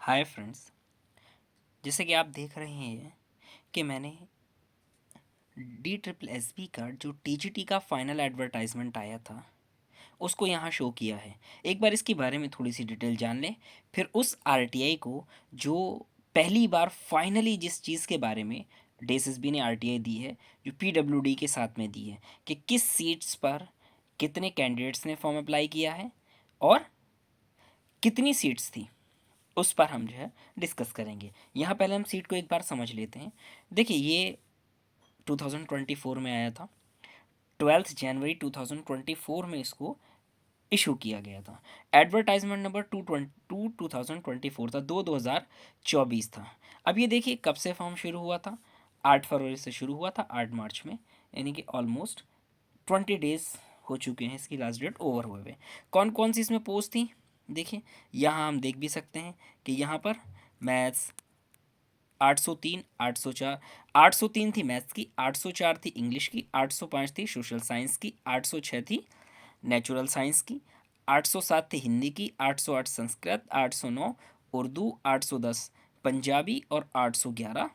Hi friends. जैसे कि आप देख रहे हैं कि मैंने DSSB का जो TGT का फाइनल एडवर्टाइजमेंट आया था उसको यहाँ शो किया है। एक बार इसके बारे में थोड़ी सी डिटेल जान लें, फिर उस RTI को जो पहली बार फाइनली जिस चीज़ के बारे में DSSB ने RTI दी है, जो PWD के साथ में दी है कि किस सीट्स पर कितने कैंडिडेट्स ने फॉर्म अप्लाई किया है और कितनी सीट्स थी, उस पर हम जो है डिस्कस करेंगे। यहाँ पहले हम सीट को एक बार समझ लेते हैं। देखिए, ये 2024 में आया था। 12 जनवरी 2024 में इसको इशू किया गया था। एडवर्टाइजमेंट नंबर 2024 था, 2024 था। अब ये देखिए कब से फॉर्म शुरू हुआ था। 8 फरवरी से शुरू हुआ था, 8 मार्च में, यानी कि ऑलमोस्ट 20 डेज हो चुके हैं इसकी लास्ट डेट ओवर हुए हुए। कौन कौन सी इसमें पोस्ट थी, देखिए यहाँ हम देख भी सकते हैं कि यहाँ पर मैथ्स 803, 804, 803 थी मैथ्स की, 804 थी इंग्लिश की, 805 थी सोशल साइंस की, 806 थी नेचुरल साइंस की, 807 थी हिंदी की, 808 संस्कृत, 809 उर्दू, 810 पंजाबी और 811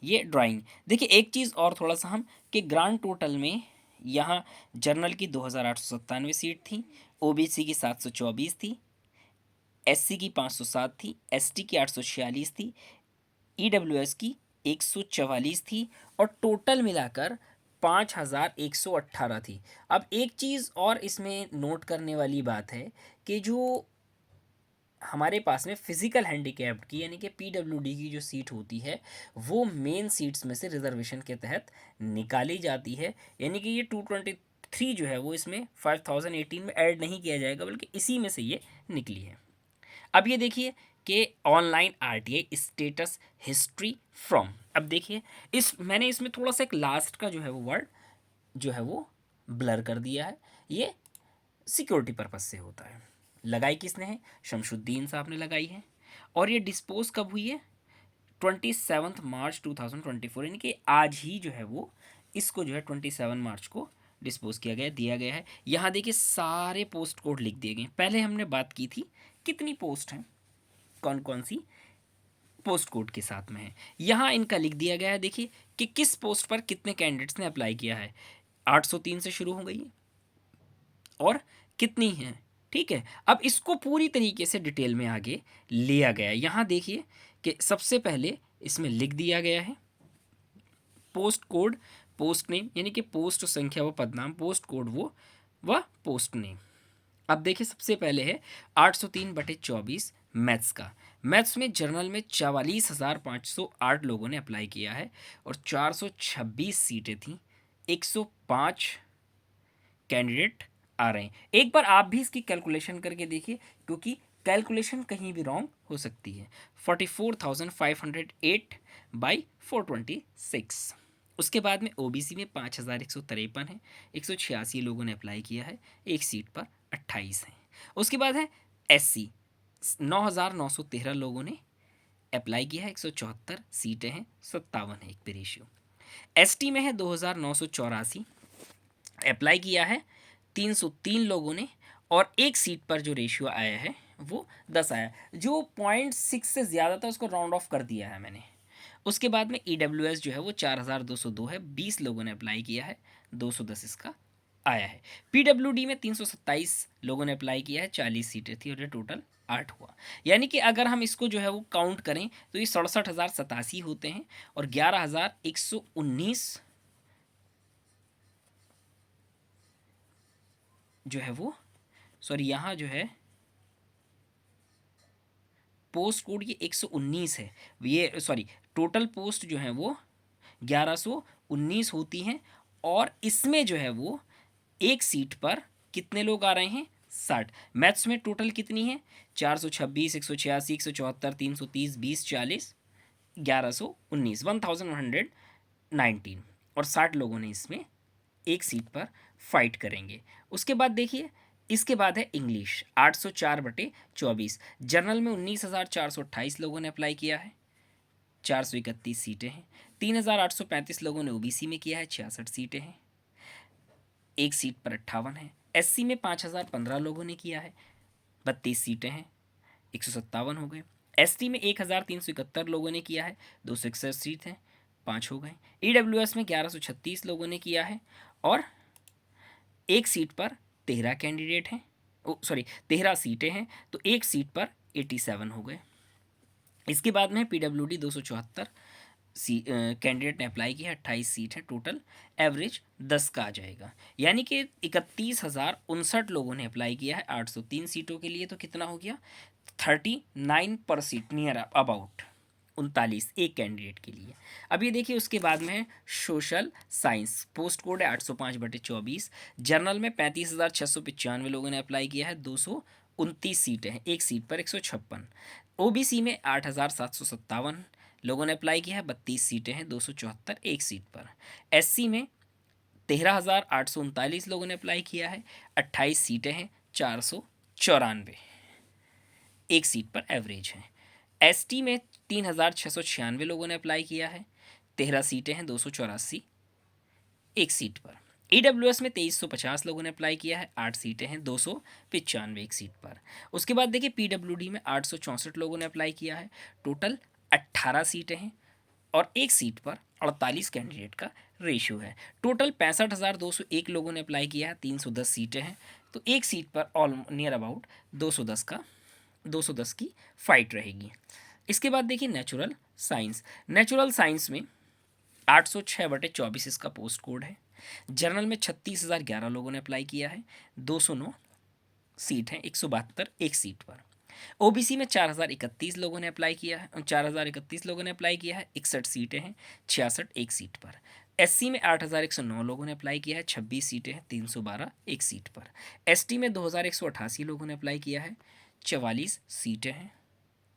ये ड्राइंग। देखिए एक चीज़ और थोड़ा सा हम कि ग्रांड टोटल में यहाँ जनरल की 2897 सीट थी, OBC की 724 थी, SC की 507 थी, ST की 846 थी, EWS की 144 थी और टोटल मिलाकर 5118 थी। अब एक चीज़ और इसमें नोट करने वाली बात है कि जो हमारे पास में फिजिकल हैंडीकैप्ड की यानी कि PWD की जो सीट होती है वो मेन सीट्स में से रिजर्वेशन के तहत निकाली जाती है, यानी कि ये 223 जो है वो इसमें 5018 में ऐड नहीं किया जाएगा, बल्कि इसी में से ये निकली है। अब ये देखिए कि online RTI status history from. अब देखिए मैंने इसमें थोड़ा सा एक लास्ट का जो है वो वर्ड जो है वो ब्लर कर दिया है। ये सिक्योरिटी पर्पस से होता है। लगाई किसने है? शमशुद्दीन साहब ने लगाई है। और ये डिस्पोज कब हुई है? 27 मार्च 2024, यानी कि आज ही जो है वो इसको जो है 27 मार्च को डिस्पोज किया गया, दिया गया है। यहाँ देखिए सारे पोस्ट कोड लिख दिए गए। पहले हमने बात की थी कितनी पोस्ट हैं, कौन कौन सी पोस्ट कोड के साथ में है। यहाँ इनका लिख दिया गया है। देखिए कि किस पोस्ट पर कितने कैंडिडेट्स ने अप्लाई किया है। 803 से शुरू हो गई है और कितनी हैं, ठीक है। अब इसको पूरी तरीके से डिटेल में आगे लिया गया है। यहाँ देखिए कि सबसे पहले इसमें लिख दिया गया है पोस्ट कोड, पोस्ट नेम, यानी कि पोस्ट संख्या व पदनाम, पोस्ट कोड वो व पोस्ट नेम। अब देखिए सबसे पहले है 803/24 मैथ्स का। मैथ्स में जर्नल में 44,508 लोगों ने अप्लाई किया है और 426 सीटें थी, 105 कैंडिडेट आ रहे हैं। एक बार आप भी इसकी कैलकुलेशन करके देखिए, क्योंकि कैलकुलेशन कहीं भी रॉन्ग हो सकती है। 44,508/426। उसके बाद में OBC में 5,153 है, 186 लोगों ने अप्लाई किया है, एक सीट पर 28 हैं। उसके बाद है SC, 9,913 लोगों ने अप्लाई किया है, 174 सीटें हैं, 57 है एक पे रेशियो। ST में है 2,984, अप्लाई किया है 303 लोगों ने और एक सीट पर जो रेशियो आया है वो 10 आया। जो 0.6 से ज़्यादा था उसको राउंड ऑफ कर दिया है मैंने। उसके बाद में EWS जो है वो 4,202 है, 20 लोगों ने अप्लाई किया है, 210 इसका आया है। PWD में 327 लोगों ने अप्लाई किया है, 40 सीटें थी और ये टोटल 8 हुआ। यानी कि अगर हम इसको जो है वो काउंट करें तो ये 67,087 होते हैं और 11,119 जो है वो, सॉरी यहाँ जो है पोस्ट कोड ये 119 है। ये सॉरी टोटल पोस्ट जो है वो 1119 होती हैं और इसमें जो है वो एक सीट पर कितने लोग आ रहे हैं? 60। मैथ्स में टोटल कितनी है? 426, 186, 174, 330, 20, 40, 1119, 1119 और 60 लोगों ने इसमें एक सीट पर फाइट करेंगे। उसके बाद देखिए इसके बाद है इंग्लिश, 804/24। जनरल में 19,428 लोगों ने अप्लाई किया है, 431 सीटें हैं। 3,835 लोगों ने OBC में किया है, 66 सीटें हैं, एक सीट पर 58 है। SC में 5,015 लोगों ने किया है, 32 सीटें हैं। 157 हो गए। एसटी में 1371 लोगों ने किया है, 261 सीट हैं, 5 हो गए। ईडब्ल्यूएस में 1136 लोगों ने किया है और एक सीट पर 13 कैंडिडेट हैं, ओ सॉरी 13 सीटें हैं, तो एक सीट पर 87 हो गए। इसके बाद में पीडब्ल्यूडी 274 कैंडिडेट ने अप्लाई किया, 28 सीट है टोटल, एवरेज 10 का आ जाएगा। यानी कि 31,059 लोगों ने अप्लाई किया है 803 सीटों के लिए, तो कितना हो गया 39 पर सीट, नियर अबाउट 39 एक कैंडिडेट के लिए। अब ये देखिए उसके बाद में है सोशल साइंस, पोस्ट कोड है 805/24, जर्नल में 35,695 लोगों ने अप्लाई किया है, 229 सीटें हैं, एक सीट पर 156। ओबीसी में 8,757 लोगों ने अप्लाई किया है, 32 सीटें हैं, 274 एक सीट पर। एससी में 13,839 लोगों ने अप्लाई किया है, 28 सीटें हैं, 494 एक सीट पर एवरेज है। एसटी में 3,696 लोगों ने अप्लाई किया है, 13 सीटें हैं, 284 एक सीट पर। ईडब्ल्यूएस में 2350 लोगों ने अप्लाई किया है, 8 सीटें हैं, 295 एक सीट पर। उसके बाद देखिए पीडब्ल्यूडी में 864 लोगों ने अप्लाई किया है, टोटल 18 सीटें हैं और एक सीट पर 48 कैंडिडेट का रेशियो है। टोटल 65,201 लोगों ने अप्लाई किया है, 310 सीटें हैं, तो एक सीट पर ऑल नियर अबाउट 210 की फाइट रहेगी। इसके बाद देखिए नेचुरल साइंस। नेचुरल साइंस में 806/24 इसका पोस्ट कोड है। जर्नल में 36,011 लोगों ने अप्लाई किया है, 209 सीट हैं, 172 एक सीट पर। ओबीसी में 4,031 लोगों ने अप्लाई किया है, 4,031 लोगों ने अप्लाई किया है, 61 सीटें हैं, 66 एक सीट पर। एससी में 8,109 लोगों ने अप्लाई किया है, 26 सीटें हैं, 312 एक सीट पर। एसटी में 2,188 लोगों ने अप्लाई किया है, 44 सीटें हैं,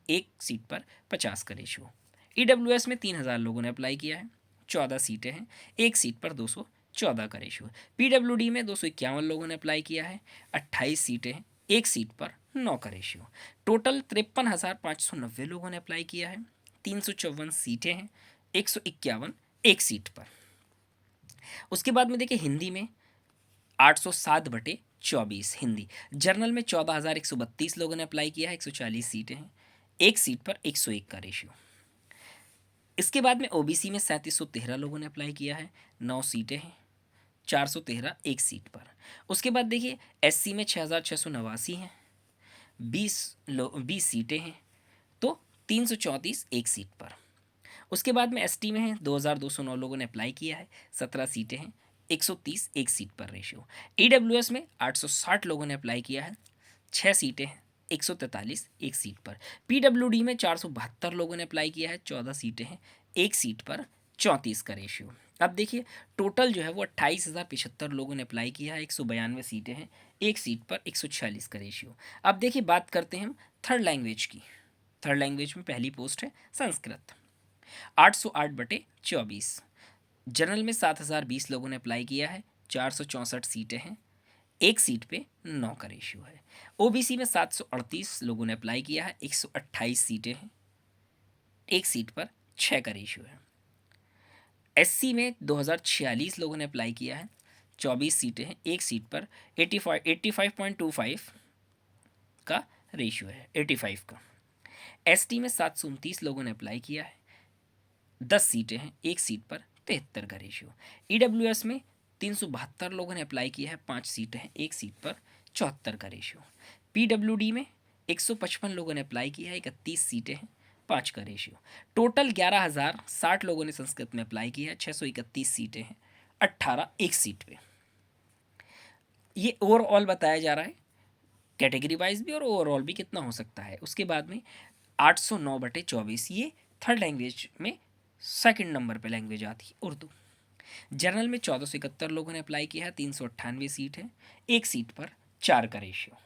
एक सीट पर 50 का रेशियो। ईडब्ल्यूएस में 3,000 लोगों ने अप्लाई किया है, 14 सीटें हैं, एक सीट पर 214 का रेशियो। पीडब्ल्यूडी में 251 लोगों ने अप्लाई किया है, 28 सीटें हैं, एक सीट पर 9 का रेशियो। टोटल 53,590 लोगों ने अप्लाई किया है, 354 सीटें हैं, 151 एक सीट पर। उसके बाद में देखिए हिंदी में 807/24 हिंदी। जर्नल में 14,132 लोगों ने अप्लाई किया है, 140 सीटें हैं, एक सीट पर 101 का रेशियो। इसके बाद में ओबीसी में 3,713 लोगों ने अप्लाई किया है, 9 सीटें हैं, 413 एक सीट पर। उसके बाद देखिए एससी में 6,689 हैं, 20 सीटें हैं, तो 334 एक सीट पर। उसके बाद में एसटी में है 2,209 लोगों ने अप्लाई किया है, 17 सीटें हैं, 130 एक सीट पर रेशियो। ईडब्ल्यूएस में 860 लोगों ने अप्लाई किया है, 6 सीटें हैं, 143 एक सीट पर। पीडब्ल्यूडी में 472 लोगों ने अप्लाई किया है, 14 सीटें हैं, एक सीट पर 34 का रेशियो। अब देखिए टोटल जो है वो 28,075 लोगों ने अप्लाई किया है, 192 सीटें हैं, एक सीट पर 146 का रेशियो। अब देखिए बात करते हैं हम थर्ड लैंग्वेज की। थर्ड लैंग्वेज में पहली पोस्ट है संस्कृत, 808/24। जनरल में 7,020 लोगों ने अप्लाई किया है, 464 सीटें हैं, एक सीट पे 9 का रेशियो है। ओबीसी में 738 लोगों ने अप्लाई किया है, 128 सीटें हैं, एक सीट पर 6 का रेशियो है। एससी में 2,046 लोगों ने अप्लाई किया है, 24 सीटें हैं, एक सीट पर 85.25 का रेशियो है, 85 का। एसटी में 729 लोगों ने अप्लाई किया है, 10 सीटें हैं, एक सीट पर 73 का रेशियो। ईडब्ल्यूएस में 372 लोगों ने अप्लाई किया है, 5 सीटें हैं, एक सीट पर 74 का रेशियो। पीडब्ल्यूडी में 155 लोगों ने अप्लाई किया है, 31 सीटें हैं, 5 का रेशियो। टोटल 11,060 लोगों ने संस्कृत में अप्लाई किया है, 631 सीटें हैं, 18 एक सीट पे। ये ओवरऑल बताया जा रहा है, कैटेगरी वाइज भी और ओवरऑल भी कितना हो सकता है। उसके बाद में 809/24 ये थर्ड लैंग्वेज में सेकंड नंबर पे लैंग्वेज आती है उर्दू। जनरल में 1471 लोगों ने अप्लाई किया है, 398 सीट है, एक सीट पर 4 का रेशियो।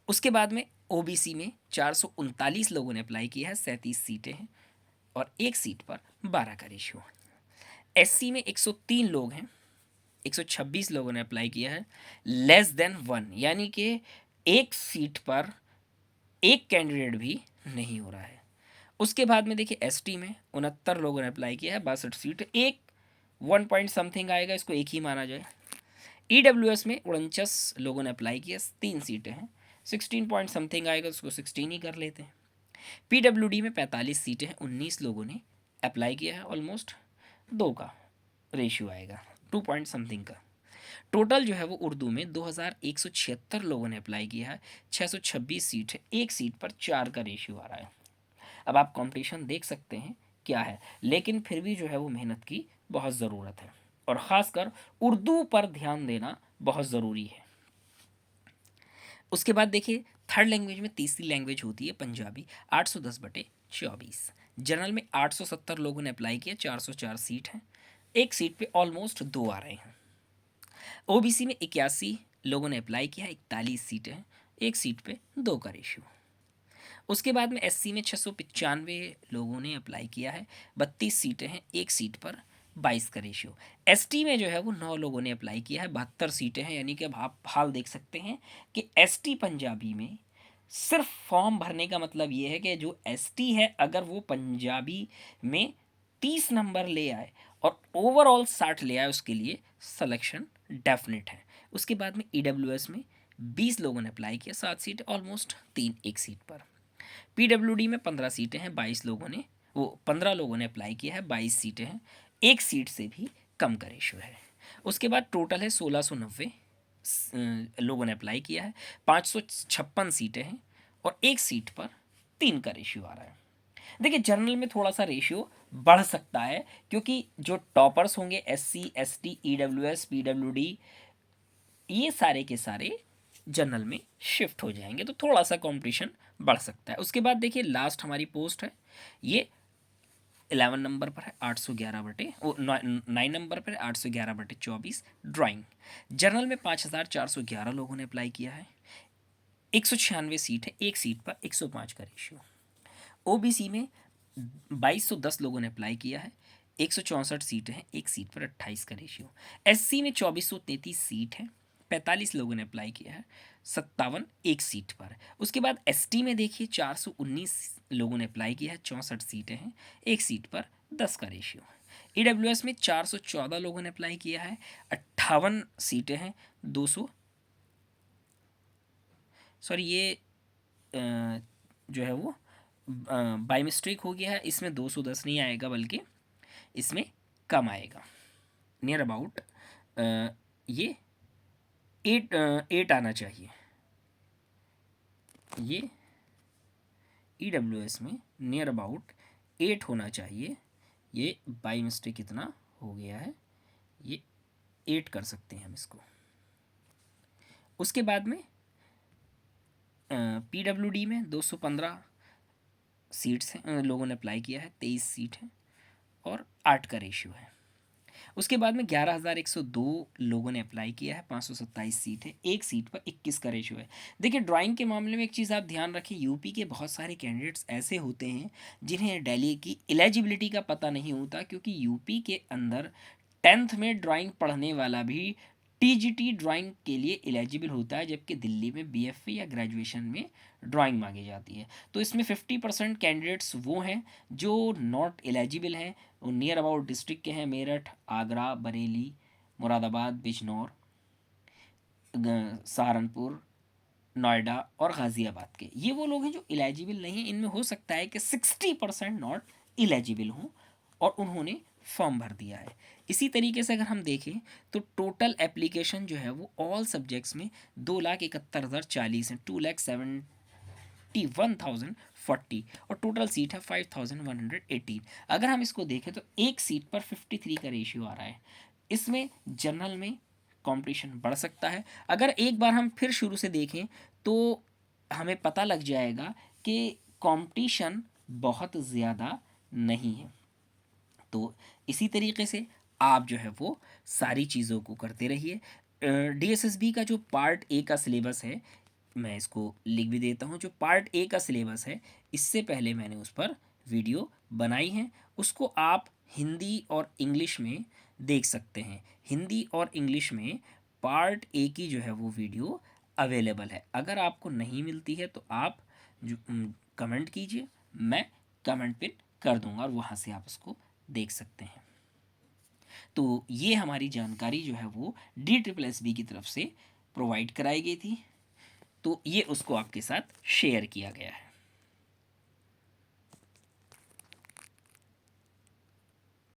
उसके बाद में ओबीसी में 439 लोगों ने अप्लाई किया है, 37 सीटें हैं और एक सीट पर 12 का रेशियो। एससी में 103 लोग हैं, 126 लोगों ने अप्लाई किया है, लेस देन 1 यानी कि एक सीट पर एक कैंडिडेट भी नहीं हो रहा है। उसके बाद में देखिए एसटी में 69 लोगों ने अप्लाई किया है, 62 सीट, एक 1 पॉइंट समथिंग आएगा, इसको एक ही माना जाए। ईडब्ल्यूएस में 49 लोगों ने अप्लाई किया, 3 सीटें हैं, 16 पॉइंट समथिंग आएगा, उसको 16 ही कर लेते हैं। पीडब्ल्यूडी में 45 सीटें हैं, 19 लोगों ने अप्लाई किया है, ऑलमोस्ट 2 का रेशियो आएगा, 2 पॉइंट समथिंग का। टोटल जो है वो उर्दू में 2176 लोगों ने अप्लाई किया है, 626 सीट है, एक सीट पर 4 का रेशियो आ रहा है। अब आप कंपटीशन देख सकते हैं क्या है, लेकिन फिर भी जो है वो मेहनत की बहुत ज़रूरत है, और ख़ासकर उर्दू पर ध्यान देना बहुत ज़रूरी है। उसके बाद देखिए थर्ड लैंग्वेज में तीसरी लैंग्वेज होती है पंजाबी, 810/24। जनरल में 870 लोगों ने अप्लाई किया, 404 सीट हैं, एक सीट पे ऑलमोस्ट 2 आ रहे हैं। ओबीसी में 81 लोगों ने अप्लाई किया, 41 सीटें हैं, एक सीट पे 2 का रेशियो। उसके बाद में एससी में 695 लोगों ने अप्लाई किया है, 32 सीटें हैं, एक सीट पर 22 का रेशियो। एसटी में जो है वो 9 लोगों ने अप्लाई किया है, 72 सीटें हैं, यानी कि अब आप हाल देख सकते हैं कि एसटी पंजाबी में सिर्फ फॉर्म भरने का मतलब ये है कि जो एसटी है अगर वो पंजाबी में 30 नंबर ले आए और ओवरऑल 60 ले आए, उसके लिए सिलेक्शन डेफिनेट है। उसके बाद में ईडब्ल्यूएस में 20 लोगों ने अप्लाई किया, 7 सीट, ऑलमोस्ट 3 एक सीट पर। पीडब्ल्यूडी में 15 सीटें हैं, 22 लोगों ने 15 लोगों ने अप्लाई किया है, 22 सीटें हैं, एक सीट से भी कम का रेशियो है। उसके बाद टोटल है 1690 लोगों ने अप्लाई किया है, 556 सीटें हैं, और एक सीट पर 3 का रेशियो आ रहा है। देखिए जनरल में थोड़ा सा रेशियो बढ़ सकता है, क्योंकि जो टॉपर्स होंगे एससी, एसटी, ईडब्ल्यूएस, पीडब्ल्यूडी, ये सारे के सारे जनरल में शिफ्ट हो जाएंगे, तो थोड़ा सा कंपटीशन बढ़ सकता है। उसके बाद देखिए लास्ट हमारी पोस्ट है, ये 11 नंबर पर है, 9 नंबर पर है, 811/24 ड्राइंग। जनरल में 5411 लोगों ने अप्लाई किया है, 196 सीट है, एक सीट पर 105 का रेशियो। ओबीसी में 2210 लोगों ने अप्लाई किया है, 164 सीटें हैं, एक सीट पर 28 का रेशियो। एससी में 2433 सीट है, 45 लोगों ने अप्लाई किया है, 57 एक सीट पर। उसके बाद एसटी में देखिए 419 लोगों ने अप्लाई किया है, 64 सीटें हैं, एक सीट पर 10 का रेशियो। ईडब्ल्यूएस में 414 लोगों ने अप्लाई किया है, 58 सीटें हैं, 200 सॉरी ये जो है वो बाई मिस्टेक हो गया है, इसमें 210 नहीं आएगा बल्कि इसमें कम आएगा, नियर अबाउट ये 8 आना चाहिए। ये ईडब्ल्यूएस में नियर अबाउट 8 होना चाहिए, ये बाई मिस्टेक कितना हो गया है, ये 8 कर सकते हैं हम इसको। उसके बाद में पीडब्ल्यूडी में 215 सीट्स हैं, लोगों ने अप्लाई किया है, 23 सीट हैं, और 8 का रेशियो है। उसके बाद में 11,102 लोगों ने अप्लाई किया है, 527 सीट है, एक सीट पर 21 का रेशियो है। देखिए ड्राइंग के मामले में एक चीज़ आप ध्यान रखें, यूपी के बहुत सारे कैंडिडेट्स ऐसे होते हैं जिन्हें दिल्ली की एलिजिबिलिटी का पता नहीं होता, क्योंकि यूपी के अंदर 10th में ड्राइंग पढ़ने वाला भी टीजीटी ड्राइंग के लिए एलिजिबल होता है, जबकि दिल्ली में बीएफए या ग्रेजुएशन में ड्राइंग मांगी जाती है। तो इसमें 50% कैंडिडेट्स वो हैं जो नॉट एलिजिबल हैं, वो नियर अबाउट डिस्ट्रिक्ट के हैं, मेरठ, आगरा, बरेली, मुरादाबाद, बिजनौर, सहारनपुर, नोएडा और गाज़ियाबाद के। ये वो लोग हैं जो एलिजिबल नहीं हैं। इनमें हो सकता है कि 60% नॉट एलिजिबल हों और उन्होंने फॉर्म भर दिया है। इसी तरीके से अगर हम देखें तो टोटल एप्लीकेशन जो है वो ऑल सब्जेक्ट्स में 2,71,040 हैं, 2,71,040, और टोटल सीट है 5,118। अगर हम इसको देखें तो एक सीट पर 53 का रेशियो आ रहा है। इसमें जनरल में कंपटीशन बढ़ सकता है। अगर एक बार हम फिर शुरू से देखें तो हमें पता लग जाएगा कि कंपटीशन बहुत ज़्यादा नहीं है। तो इसी तरीके से आप जो है वो सारी चीज़ों को करते रहिए। डीएसएसबी का जो पार्ट ए का सिलेबस है, मैं इसको लिख भी देता हूँ। जो पार्ट ए का सिलेबस है, इससे पहले मैंने उस पर वीडियो बनाई है, उसको आप हिंदी और इंग्लिश में देख सकते हैं। हिंदी और इंग्लिश में पार्ट ए की जो है वो वीडियो अवेलेबल है। अगर आपको नहीं मिलती है तो आप जो कमेंट कीजिए, मैं कमेंट पिन कर दूंगा और वहाँ से आप उसको देख सकते हैं। तो ये हमारी जानकारी जो है वो DSSB की तरफ से प्रोवाइड कराई गई थी। तो ये उसको आपके साथ शेयर किया गया है।